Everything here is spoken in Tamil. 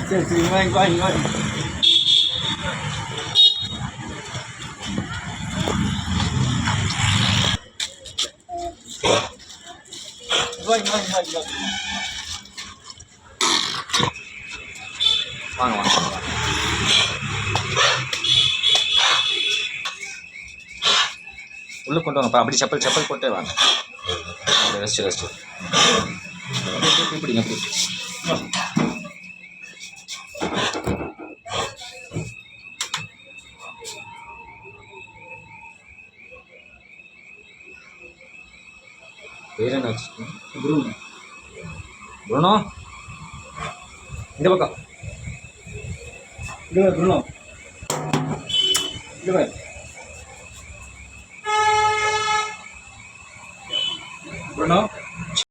சரி சரி வாங்கி வாங்கி வாங்கி வாங்கி வாங்கி வாங்கி வாங்க வாங்க வாங்க உள்ளே கொண்டு வாங்கப்பா. அப்படி செப்பல் செப்பல் போட்டே வாங்க. ரெஸ்ட்டு ரெஸ்ட்டு இப்படிங்க அப்படி பேர் என்ன வச்சுருக்கீங்க? ப்ரூனோ. ப்ரூனோ இந்த பக்கம் இங்கே ப்ரூனோ இங்கே ப்ரூனோ